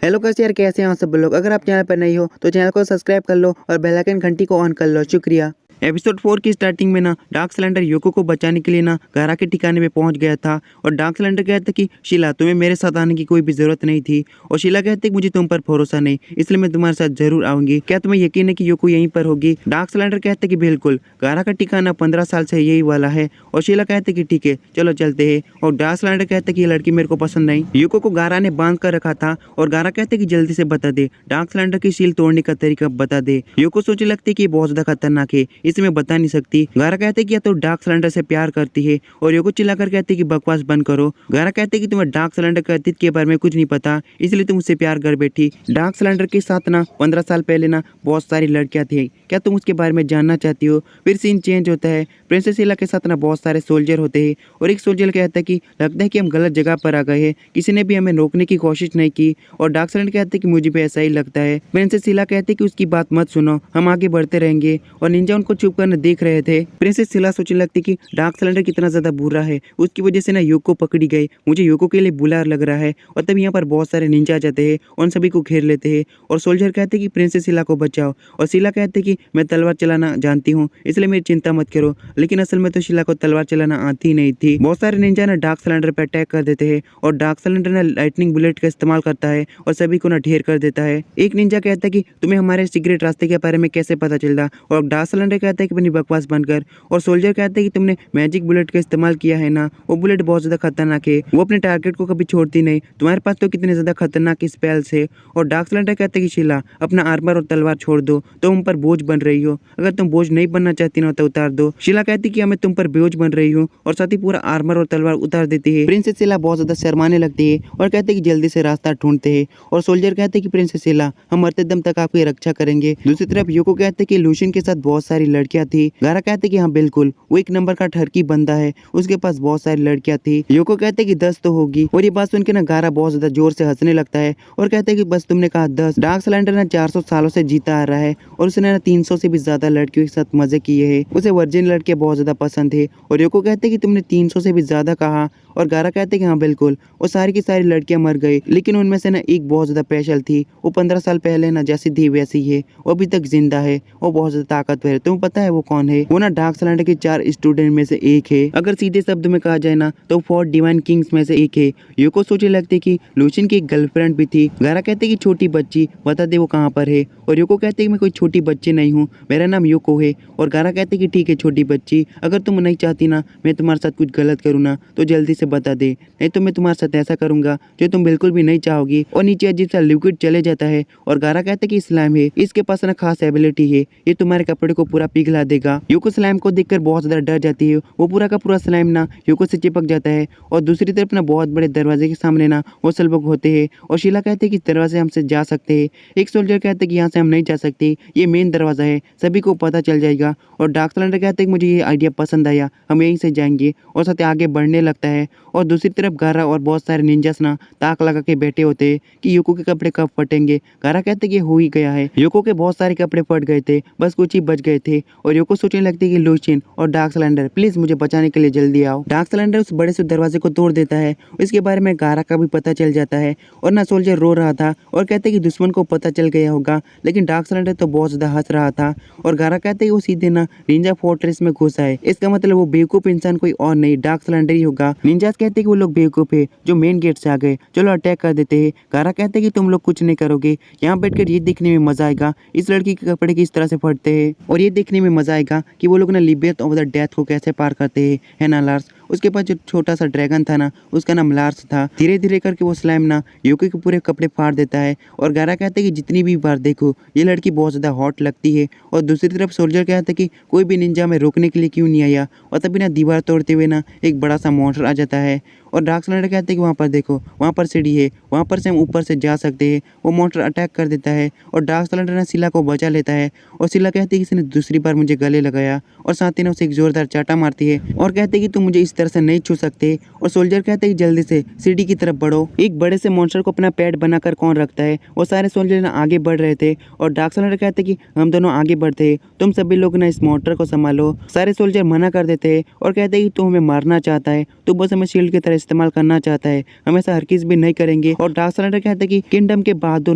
Hello कैसे यार, कैसे हैं आप सब लोग। अगर आप चैनल पर नहीं हो तो चैनल को सब्सक्राइब कर लो और बेल आइकन घंटी को ऑन कर लो। शुक्रिया। एपिसोड 4 की स्टार्टिंग में ना डार्क सिलेंडर योको को बचाने के लिए ना गारा के ठिकाने पे पहुंच गया था और डार्क सिलेंडर कहता कि शीला तुम्हें मेरे साथ आने की कोई भी जरूरत नहीं थी और शीला कहती कि मुझे तुम पर भरोसा नहीं, इसलिए मैं तुम्हारे साथ जरूर आऊंगी। क्या तुम्हें यकीन है कि योको यहीं पर होगी? डार्क सिलेंडर कहते कि बिल्कुल, गारा का ठिकाना 15 साल से यही वाला है और शीला कहते कि ठीक है चलो चलते हैं। और डार्क सिलेंडर कहते कि ये लड़की मेरे को पसंद नहीं। योको को गारा ने बांध कर रखा था और गारा कहते कि जल्दी से बता दे, डार्क सिलेंडर की सील तोड़ने का तरीका बता दे। योको सोचने लगती कि बहुत ज्यादा खतरनाक है, इसे मैं बता नहीं सकती। गारा कहते कि या तो डार्क सिलेंडर से प्यार करती है और योको चिल्लाकर कहते कि बकवास बंद करो। गारा कहते कि तुम्हें डार्क सिलेंडर के अतीत के बारे में कुछ नहीं पता, इसलिए तुम उससे प्यार कर बैठी। डार्क सिलेंडर के साथ ना 15 साल पहले ना बहुत सारी लड़कियां थी, क्या तुम उसके बारे में जानना चाहती हो? फिर सीन चेंज होता है। प्रिंसेस शीला के साथ ना बहुत सारे सोल्जर होते हैं और एक सोल्जर कहता है कि लगता है कि हम गलत जगह पर आ गए हैं, किसी ने भी हमें रोकने की कोशिश नहीं की। और डार्क सिलेंडर कहते हैं कि मुझे भी ऐसा ही लगता है। प्रिंसेस शीला कहते हैं कि उसकी बात मत सुनो, हम आगे बढ़ते रहेंगे। और निंजा उनको चुप कर देख रहे थे। प्रिंसेस शीला सोचने लगती कि डार्क सिलेंडर कितना ज्यादा बुरा है, उसकी वजह से ना योको पकड़ी गई, मुझे योको के लिए बुरा लग रहा है। और तब यहाँ पर बहुत सारे निंजा आ जाते हैं और उन सभी को घेर लेते हैं और सोल्जर कहते हैं कि प्रिंसेस शीला को बचाओ। और शीला कहते हैं कि मैं तलवार चलाना जानती हूँ, इसलिए मेरी चिंता मत करो। लेकिन असल में तो शीला को तलवार चलाना आती नहीं थी। बहुत सारे निंजा ना डार्क सिलेंडर पर अटैक कर देते हैं और डार्क सिलेंडर ना लाइटनिंग बुलेट का इस्तेमाल करता है और सभी को ना ढेर कर देता है। एक निंजा कहता है कि तुम्हें हमारे सीक्रेट रास्ते के बारे में कैसे पता चलता? और डार्क सिलेंडर कहता है कि अपनी बकवास बंद कर। और सोल्जर कहते हैं कि तुमने मैजिक बुलेट का इस्तेमाल किया है ना, वो बुलेट बहुत ज्यादा खतरनाक है, वो अपने टारगेट को कभी छोड़ती नहीं, तुम्हारे पास तो कितने ज्यादा खतरनाक स्पेल्स है। और डार्क सिलेंडर कहते हैं कि शीला अपना आर्मर और तलवार छोड़ दो, तुम हम पर बोझ बन रही हो, अगर तुम बोझ नहीं बनना चाहती ना तो उतार दो। शीला कहती कि मैं तुम पर बोझ बन रही हूँ और साथ ही पूरा आर्मर और तलवार उतार देती है। प्रिंसेस शीला बहुत ज्यादा शर्माने लगती है और कहते कि जल्दी से रास्ता ढूंढते हैं। और सोल्जर कहते कि प्रिंसेस शीला हम मरते दम तक आपकी रक्षा करेंगे। दूसरी तरफ योको कहते कि लूशियन के साथ बहुत सारी लड़कियां थी। गारा कहते कि हाँ बिल्कुल, वो एक नंबर का ठरकी बंदा है, उसके पास बहुत सारी लड़कियां थी। योको कहते कि 10 तो होगी। और ये बात सुन के ना गारा बहुत ज्यादा जोर से हंसने लगता है और कहते हैं कि बस तुमने कहा 10। डार्क सिलेंडर ना 400 सालों से जीता आ रहा है और उसने ना 300 से भी ज्यादा लड़कियों के साथ मजे किए हैं, उसे वर्जिन लड़कियां बहुत ज्यादा पसंद है। और योको कहते कि तुमने 300 से भी ज्यादा कहा। और गारा कहते कि हाँ बिल्कुल, वो सारी की सारी लड़कियां मर गई, लेकिन उनमें से ना एक बहुत ज्यादा स्पेशल थी, वो 15 साल पहले ना जैसी थी वैसी है, वो अभी तक जिंदा है, वो बहुत ज्यादा ताकतवर है। तुम्हें पता है वो कौन है? वो ना डार्क सिलेंडर के 4 स्टूडेंट में से एक है। अगर सीधे शब्द में कहा जाए ना तो 4 डिवाइन किंग्स में से एक है। योको सोचने लगते कि लूशियन की एक गर्लफ्रेंड भी थी। गारा कहते कि छोटी बच्ची, बता दे वो कहाँ पर है। और योको कहते कि मैं कोई छोटी बच्ची नहीं हूँ, मेरा नाम योको है। और गारा कहते कि ठीक है छोटी बच्ची, अगर तुम नहीं चाहती ना मैं तुम्हारे साथ कुछ गलत करूँ ना तो जल्दी से बता दे, नहीं तो मैं तुम्हारे साथ ऐसा करूंगा जो तुम बिल्कुल भी नहीं चाहोगी। और नीचे अजीब सा लिक्विड चले जाता है और गारा कहते कि स्लाइम है, इसके पास ना खास एबिलिटी है, ये तुम्हारे कपड़े को पूरा पिघला देगा। योको स्लाइम को देखकर बहुत ज्यादा डर जाती है, वो पूरा का पूरा स्लाइम ना योको से चिपक जाता है। और दूसरी तरफ ना बहुत बड़े दरवाजे के सामने ना वो सब लोग होते हैं और शीला कहते कि दरवाजे हमसे जा सकते हैं। एक सोल्जर कहते कि यहाँ से हम नहीं जा सकते, ये मेन दरवाजा है, सभी को पता चल जाएगा। और डार्क सिलेंडर कहते कि मुझे ये आइडिया पसंद आया, हम यहीं से जाएंगे। और साथ आगे बढ़ने लगता है। और दूसरी तरफ गारा और बहुत सारे निंजास ना ताक लगा के बैठे होते हैं कि योको के कपड़े कब फटेंगे। गारा कहते कि हो ही गया है, योको के बहुत सारे कपड़े फट गए थे, बस कुछ ही बच गए थे। और योको सोचने लगती कि लूशियन और डार्क सिलेंडर प्लीज मुझे बचाने के लिए जल्दी आओ। डार्क सिलेंडर उस बड़े से दरवाजे को तोड़ देता है, इसके बारे में गारा का भी पता चल जाता है। और ना सोल्जर रो रहा था और कहते कि दुश्मन को पता चल गया होगा, लेकिन डार्क सिलेंडर तो बहुत ज्यादा हंस रहा था। और गारा कहते वो सीधे ना निंजा फोर्ट्रेस में घुसा है, इसका मतलब वो बेवकूफ इंसान कोई और नहीं डार्क सिलेंडर ही होगा। निंजास कहते कि वो लोग बेवकूफ है जो मेन गेट से आ गए, चलो अटैक कर देते हैं। गारा कहते कि तुम लोग कुछ नहीं करोगे, यहाँ बैठकर ये देखने में मजा आएगा इस लड़की के कपड़े किस तरह से फटते हैं, और ये देखने में मजा आएगा कि वो लोग ना लिबर्थ ऑफ द डेथ को कैसे पार करते हैं, है ना लार्स? उसके पास जो छोटा सा ड्रैगन था ना उसका नाम लार्स था। धीरे धीरे करके वो स्लाइम ना योको के पूरे कपड़े फाड़ देता है। और गारा कहते कि जितनी भी बार देखो ये लड़की बहुत ज्यादा हॉट लगती है। और दूसरी तरफ सोल्जर कहता कि कोई भी निंजा में रोकने के लिए क्यों नहीं आया। और तभी ना दीवार तोड़ते हुए ना एक बड़ा सा मॉन्स्टर आ जाता है। और डार्क सिलेंडर कहते हैं कि वहाँ पर देखो, वहाँ पर सीढ़ी है, वहाँ पर से हम ऊपर से जा सकते हैं। वो मॉन्स्टर अटैक कर देता है और डार्क सिलेंडर ना शीला को बचा लेता है। और शीला कहती है कि इसने दूसरी बार मुझे गले लगाया और साथ ही ना उसे एक जोरदार चाटा मारती है और कहते हैं कि तुम मुझे इस तरह से नहीं छू सकते। और सोल्जर कहते हैं कि जल्दी से सीढ़ी की तरफ बढ़ो। एक बड़े से मॉन्स्टर को अपना पेट बनाकर कौन रखता है? वो सारे सोल्जर ना आगे बढ़ रहे थे और डार्क सिलेंडर कहते हैं कि हम दोनों आगे बढ़ते हैं, तुम सभी लोग ना इस मॉन्स्टर को संभालो। सारे सोल्जर मना कर देते हैं और कहते हैं कि तू हमें मारना चाहता है, तू बस हमें शील्ड की तरह इस्तेमाल करना चाहता है, हम ऐसा हरगिज भी नहीं करेंगे। और डार्क सिलेंडर कहता है कि किंगडम के बहादुर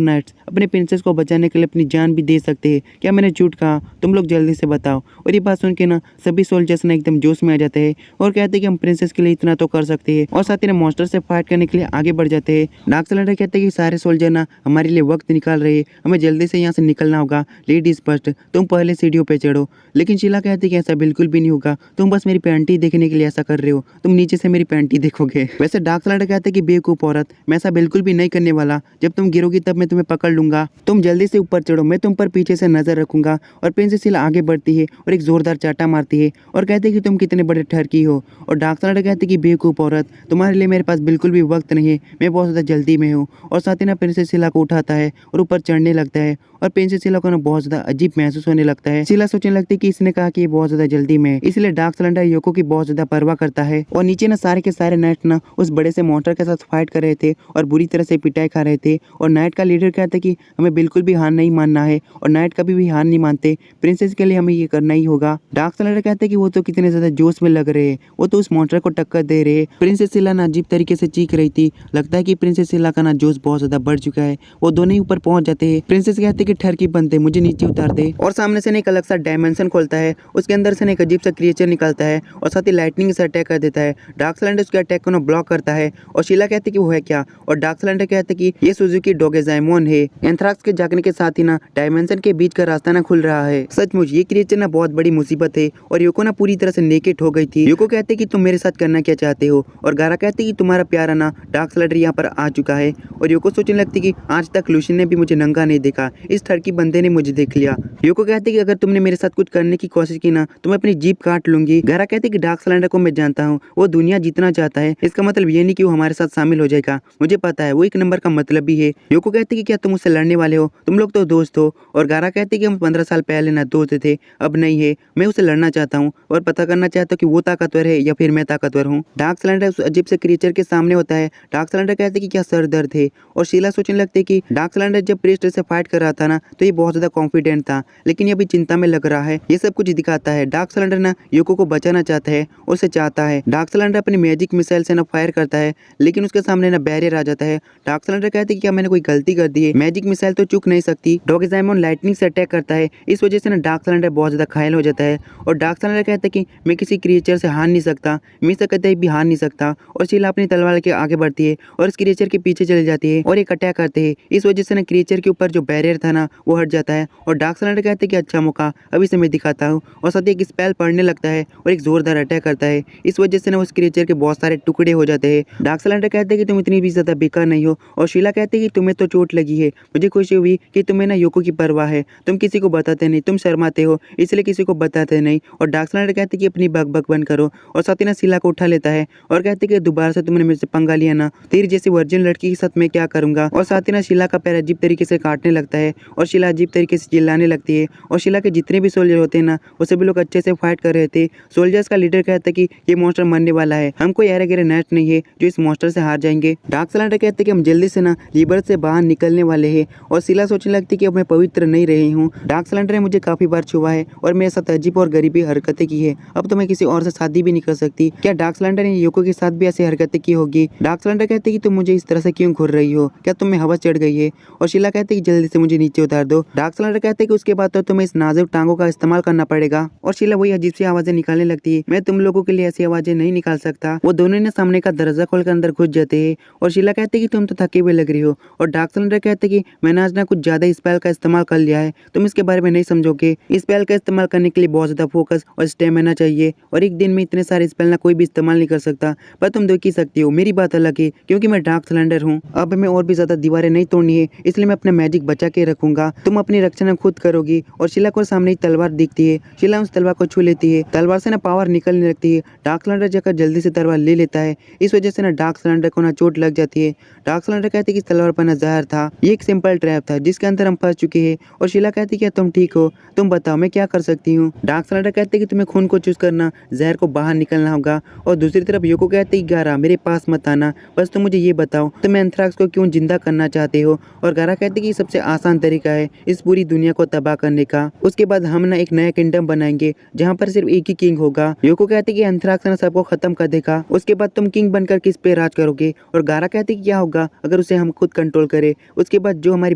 नाइट्स अपने प्रिंसेस को बचाने के लिए अपनी जान भी दे सकते हैं। क्या मैंने झूठ कहा? तुम लोग जल्दी से बताओ। और ये बात सुन के ना सभी सोल्जर्स ने एकदम जोश में आ जाते हैं और कहते हैं कि हम प्रिंसेस के लिए इतना तो कर सकते हैं, और साथ ही मॉन्स्टर से फाइट करने के लिए आगे बढ़ जाते हैं। डार्क सिलेंडर कहते हैं कि सारे सोल्जर ना हमारे लिए वक्त निकाल रहे हैं, हमें जल्दी से यहाँ से निकलना होगा। लेडीज फर्स्ट, तुम पहले सीढ़ियों पे चढ़ो। लेकिन शीला कहती है कि ऐसा बिल्कुल भी नहीं होगा, तुम बस मेरी पैंटी देखने के लिए ऐसा कर रहे हो, तुम नीचे से मेरी पैंटी देखोगे। वैसे डार्क सिलेंडर कहते हैं कि बेवकूफ औरत, मैं ऐसा बिल्कुल भी नहीं करने वाला, जब तुम गिरोगी तब मैं तुम्हें पकड़ लूंगा। तुम जल्दी से ऊपर चढ़ो, मैं तुम पर पीछे से नजर रखूंगा। और प्रिंसेस शीला आगे बढ़ती है और एक जोरदार चाटा मारती है और कहते हैं कि तुम कितने बड़े ठरकी हो। और डार्क सिलेंडर कहते हैं कि बेवकूफ औरत, तुम्हारे लिए मेरे पास बिल्कुल भी वक्त नहीं है, मैं बहुत ज्यादा जल्दी में हूँ। और साथ ही ना प्रिंसेस शीला को उठाता है और ऊपर चढ़ने लगता है और प्रिंसेस शीला को ना बहुत ज्यादा अजीब महसूस होने लगता है। शीला सोचने लगती है कि इसने कहा कि ये बहुत ज्यादा जल्दी में है, इसलिए डार्क सिलेंडर योको की बहुत ज्यादा परवाह करता है। और नीचे ना सारे के सारे नाइट ना उस बड़े से मॉन्स्टर के साथ फाइट कर रहे थे और बुरी तरह से पिटाई खा रहे थे। और नाइट का लीडर कहता है कि हमें बिल्कुल भी हार नहीं मानना है, और नाइट कभी भी हार नहीं मानते, प्रिंसेस के लिए हमें ये करना ही होगा। डार्क सिलेंडर कहते हैं कि वो तो कितने ज्यादा जोश में लग रहे हैं, वो तो उस मॉन्स्टर को टक्कर दे रहे हैं। प्रिंसेस शीला ना अजीब तरीके से चीख रही थी, लगता है कि प्रिंसेस शीला का ना जोश बहुत ज्यादा बढ़ चुका है। वो दोनों ही ऊपर पहुंच जाते हैं। प्रिंसेस कहते हैं कि ठरकी बनते, मुझे नीचे उतार दे। और सामने से एक अलग सा डायमेंशन खोलता है, उसके अंदर से एक अजीब सा क्रिएचर निकलता है और साथ ही लाइटनिंग से अटैक कर देता है। डार्क सिलेंडर उसके अटैक को ना ब्लॉक करता है और शीला कहती है कि वो है क्या, और डार्क सिलेंडर कहते हैं कि ये सुजुकी डोगेजाइमोन है। एंथ्राक्स के जागने के साथ ही ना डायमेंशन के बीच का रास्ता ना खुल रहा है। सचमुच ये क्रिएचर ना बहुत बड़ी मुसीबत है। और योको ना पूरी तरह से नेकेड हो गई थी। योको कहते कि तुम मेरे साथ करना क्या चाहते हो, और गारा कहते कि तुम्हारा प्यारा ना डार्क सिलेंडर यहाँ पर आ चुका है। और योको सोचने लगती कि आज तक लूशिन ने भी मुझे नंगा नहीं देखा, इस ठरकी बंदे ने मुझे देख लिया। योको कहते कि अगर तुमने मेरे साथ कुछ करने की कोशिश की ना तो मैं अपनी जीप काट लूंगी। गारा कहते कि डार्क सिलेंडर को मैं जानता हूँ, वो दुनिया जीतना चाहता है, इसका मतलब ये नहीं कि वो हमारे साथ शामिल हो जाएगा, मुझे पता है वो एक नंबर का मतलब भी है। योको कहते कि क्या तुम मुझसे लड़ने वाले हो, तुम लोग तो दोस्त हो। और गारा कहते कि हम 15 साल पहले ना दोस्त थे, अब नहीं है, मैं उसे लड़ना चाहता हूँ और पता करना चाहता हूँ कि वो ताकतवर है या फिर मैं ताकतवर हूँ। डार्क सिलेंडर उस अजीब से क्रिएचर के सामने होता है। डार्क सिलेंडर कहते कि क्या सर दर्द है। और शीला सोचने लगती कि डार्क सिलेंडर जब प्रीस्ट से फाइट कर रहा था ना तो ये बहुत ज्यादा कॉन्फिडेंट था, लेकिन ये अभी चिंता में लग रहा है। ये सब कुछ दिखाता है डार्क सिलेंडर ना योको को बचाना चाहता है, उसे चाहता है। डार्क सिलेंडर अपनी मैजिक मिसाइल से ना फायर करता है, लेकिन उसके सामने ना बैरियर आ जाता है। डार्क सिलेंडर कहते कि क्या मैंने कोई गलती कर दी है, मैजिक मिसाइल तो चूक नहीं सकती। डोगेजाइमोन लाइटनिंग से अटैक करता है, इस वजह से ना डार्क सिलेंडर बहुत ज्यादा घायल हो जाता है। और डार्क सिलेंडर कहता है कि मैं किसी क्रिएचर से हार नहीं सकता, मैं इससे कतई भी हार नहीं सकता। और शीला अपनी तलवार के आगे बढ़ती है और इस क्रिएचर के पीछे चली जाती है और एक अटैक करते हैं। इस वजह से ना क्रिएचर के ऊपर जो बैरियर था ना वो हट जाता है। और डार्क सिलेंडर कहते हैं कि अच्छा मौका, अभी से मैं दिखाता हूँ। और साथ ही एक स्पेल पढ़ने लगता है और एक जोरदार अटैक करता है। इस वजह से ना उस क्रिएचर के बहुत सारे टुकड़े हो जाते हैं। डार्क सिलेंडर कहते हैं कि तुम इतनी भी ज्यादा बेकार नहीं हो। और शीला कहते हैं कि तुम्हें तो चोट लगी है, मुझे खुशी हुई कि तुम्हें ना योको की परवाह है, तुम किसी को बताते नहीं, तुम शर्माते हो इसलिए किसी को बताते नहीं। और डार्क सिलेंडर कहते हैं कि अपनी बक बंद करो। और साथ ही ना शीला को उठा लेता है और कहते हैं कि दोबारा से तुमने मेरे से पंगा लिया ना, तेरी जैसी वर्जिन लड़की के साथ मैं क्या करूंगा। और साथ ही ना शीला का पैर अजीब तरीके से काटने लगता है और शीला अजीब तरीके से चिल्लाने लगती है। और शीला के जितने भी सोल्जर होते हैं ना वो सभी लोग अच्छे से फाइट कर रहे थे। सोल्जर्स का लीडर कहता है कि ये मॉन्स्टर मरने वाला है, हम कोई अरे गहरे नेट नहीं है जो इस मॉन्स्टर से हार जाएंगे। डार्क सिलेंडर कहते हैं कि हम जल्दी से ना लिबर्ट से बाहर निकलने वाले हैं। और शीला सोचने लगती है कि अब मैं पवित्र नहीं रही हूँ, डार्क सिलेंडर ने मुझे काफी बार छुआ है और मेरे साथ अजीब और गरीबी हरकतें की है, अब तो मैं किसी और से शादी भी नहीं कर सकती। क्या डार्क सिलेंडर ने योको के साथ भी ऐसी हरकतें की होगी। डार्क सिलेंडर कहते हैं कि तुम मुझे इस तरह से क्यों घूर रही हो, क्या तुम्हें हवा चढ़ गई है। और शीला कहते हैं कि जल्दी से मुझे नीचे उतार दो। डार्क सिलेंडर कहते हैं कि उसके बाद तो तुम्हें इस नाजुक टांगों का इस्तेमाल करना पड़ेगा। और शीला वही अजीब सी आवाजें निकालने लगती है, मैं तुम लोगों के लिए ऐसी आवाजें नहीं निकाल सकता। वो दोनों ने सामने का दरवाजा खोलकर अंदर घुस जाते हैं। और शीला कहते हैं कि तुम तो थके हुए लग रही हो। और डार्क सिलेंडर कहते हैं कि मैंने आज ना कुछ ज्यादा स्पेल का इस्तेमाल कर लिया है, तुम इसके बारे में नहीं समझोगे। स्पेल का इस्तेमाल करने के लिए बहुत ज्यादा फोकस और स्टेमिना चाहिए, और एक दिन में इतने सारे स्पेल ना कोई भी इस्तेमाल नहीं कर सकता, पर तुम देख ही सकती हो। मेरी बात अलग है क्योंकि मैं डार्क सिलेंडर हूँ। अब हमें और भी ज्यादा दीवारें नहीं तोड़नी है, इसलिए मैं अपना मैजिक बचा के रखूंगा, तुम अपनी रक्षा खुद करोगी। और शीला को सामने एक तलवार दिखती है, शीला उस तलवार को छू लेती है, तलवार से ना पावर निकलने लगती है। डार्क सिलेंडर जाकर जल्दी से तलवार ले लेता है, इस वजह से ना डार्क सिलेंडर को ना चोट लग जाती है। डार्क सिलेंडर कहते कि इस तलवार पर ना जहर था, ये एक सिंपल ट्रैप था जिसके अंदर हम फंस चुके हैं। और शीला कहती क्या तुम ठीक हो, तुम बताओ मैं क्या कर सकती हूँ। डार्क सिलेंडर कहते कि तुम्हें खून को चूस करना, जहर को बाहर निकलना होगा। और दूसरी तरफ योको कहते कि गारा मेरे पास मत आना, बस तुम मुझे ये बताओ तुम एंथ्राक्स को क्यों जिंदा करना चाहते हो। और गारा कहते कि सबसे आसान तरीका है इस पूरी दुनिया को तबाह करने का, उसके बाद हम ना एक नया किंगडम बनाएंगे जहाँ पर सिर्फ एक ही किंग होगा। योको कहते कि एंथ्राक्स ने सबको खत्म कर देगा, उसके बाद बाद तुम किंग बनकर किस पे राज करोगे। और गारा कहती कि क्या होगा अगर उसे हम खुद कंट्रोल करें। उसके बाद जो हमारी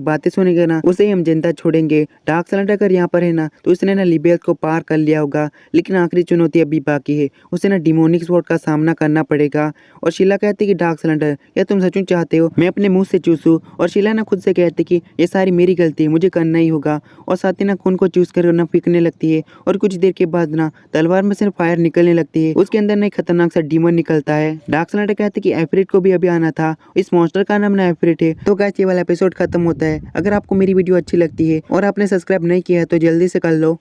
बातें सुनेगा ना उसे ही हम जिंदा छोड़ेंगे। डार्क सिलेंडर अगर यहाँ पर है ना तो उसने ना लिबेल को पार कर लिया होगा, लेकिन आखिरी चुनौती अभी बाकी है। उसे ना डिमोनिक स्वॉर्ड का सामना करना पड़ेगा। और शीला कहती कि डार्क सिलेंडर या तुम सचमुच चाहते हो मैं अपने मुंह से चूसूं। और शीला ना खुद से कहती कि ये सारी मेरी गलती है, मुझे करना ही होगा। और साथ ही ना खून को चूस कर ना फेंकने लगती है। और कुछ देर के बाद ना तलवार में से फायर निकलने लगती है। उसके अंदर ना एक खतरनाक सा डीमन निकलता है। डार्क सिलेंडर कहते कि एफरिट को भी अभी आना था, इस मॉन्स्टर का नाम ना एफरिट है। तो गाइस ये वाला एपिसोड खत्म होता है। अगर आपको मेरी वीडियो अच्छी लगती है और आपने सब्सक्राइब नहीं किया है तो जल्दी से कर लो।